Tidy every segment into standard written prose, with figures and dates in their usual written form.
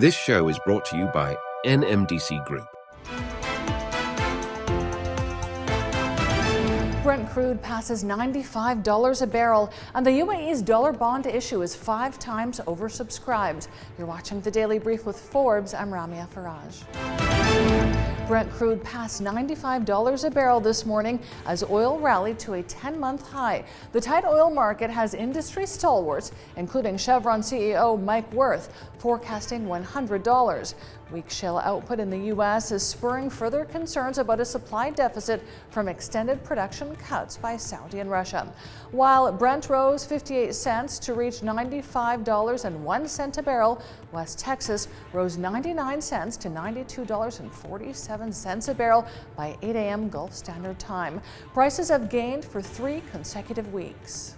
This show is brought to you by NMDC Group. Brent crude passes $95 a barrel, and the UAE's dollar bond issue is 5 times oversubscribed. You're watching the Daily Brief with Forbes. I'm Ramia Faraj. Brent crude passed $95 a barrel this morning as oil rallied to a 10-month high. The tight oil market has industry stalwarts, including Chevron CEO Mike Wirth, forecasting $100. Weak shale output in the U.S. is spurring further concerns about a supply deficit from extended production cuts by Saudi and Russia. While Brent rose 58 cents to reach $95.01 a barrel, West Texas rose 99 cents to $92.47 a barrel by 8 a.m. Gulf Standard Time. Prices have gained for 3 consecutive weeks.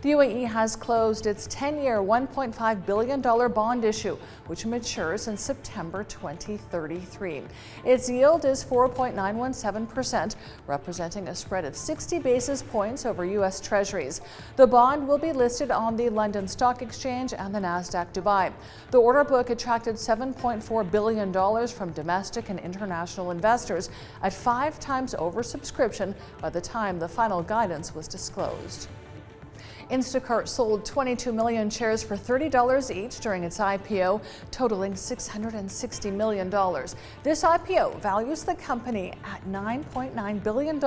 The UAE has closed its 10-year $1.5 billion bond issue, which matures in September 2033. Its yield is 4.917%, representing a spread of 60 basis points over U.S. Treasuries. The bond will be listed on the London Stock Exchange and the Nasdaq Dubai. The order book attracted $7.4 billion from domestic and international investors at 5 times oversubscription by the time the final guidance was disclosed. Instacart sold 22 million shares for $30 each during its IPO, totaling $660 million. This IPO values the company at $9.9 billion,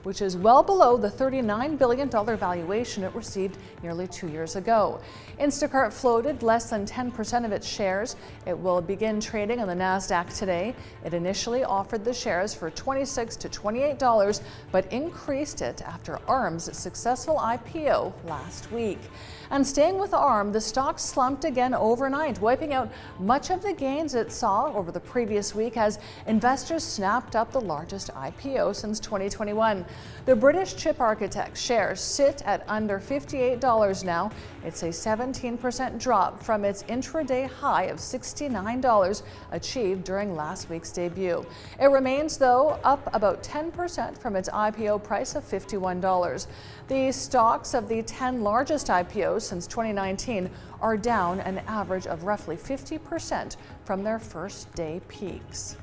which is well below the $39 billion valuation it received nearly 2 years ago. Instacart floated less than 10% of its shares. It will begin trading on the Nasdaq today. It initially offered the shares for $26 to $28, but increased it after ARM's successful IPO last week. And staying with ARM, the stock slumped again overnight, wiping out much of the gains it saw over the previous week as investors snapped up the largest IPO since 2021. The British chip architect shares sit at under $58 now. It's a 17% drop from its intraday high of $69 achieved during last week's debut. It remains, though, up about 10% from its IPO price of $51. The stocks of the 10 largest IPOs since 2019 are down an average of roughly 50% from their first day peaks.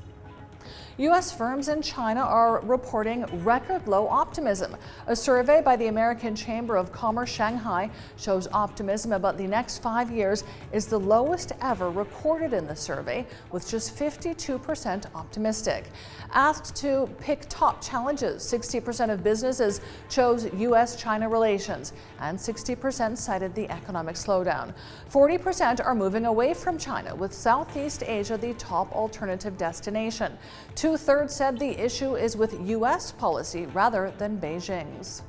U.S. firms in China are reporting record low optimism. A survey by the American Chamber of Commerce Shanghai shows optimism about the next 5 years is the lowest ever recorded in the survey, with just 52% optimistic. Asked to pick top challenges, 60% of businesses chose U.S.-China relations, and 60% cited the economic slowdown. 40% are moving away from China, with Southeast Asia the top alternative destination. 2/3 said the issue is with U.S. policy rather than Beijing's.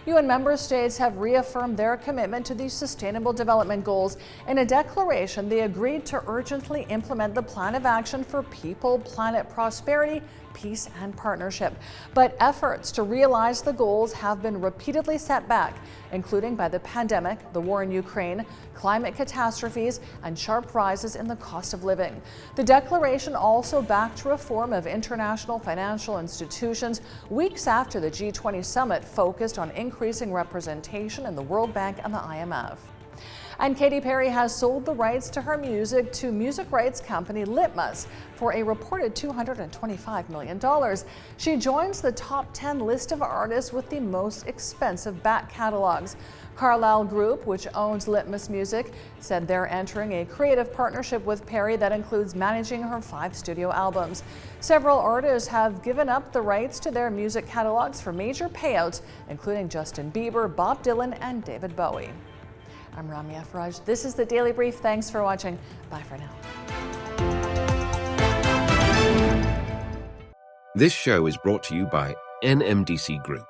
UN member states have reaffirmed their commitment to the Sustainable Development Goals. In a declaration, they agreed to urgently implement the Plan of Action for People, Planet Prosperity, Peace and Partnership. But efforts to realize the goals have been repeatedly set back, including by the pandemic, the war in Ukraine, climate catastrophes, and sharp rises in the cost of living. The declaration also backed reform of international financial institutions weeks after the G20 summit focused on increasing representation in the World Bank and the IMF. And Katy Perry has sold the rights to her music to music rights company Litmus for a reported $225 million. She joins the top 10 list of artists with the most expensive back catalogs. Carlyle Group, which owns Litmus Music, said they're entering a creative partnership with Perry that includes managing her 5 studio albums. Several artists have given up the rights to their music catalogs for major payouts, including Justin Bieber, Bob Dylan, and David Bowie. I'm Ramia Faraj. This is the Daily Brief. Thanks for watching. Bye for now. This show is brought to you by NMDC Group.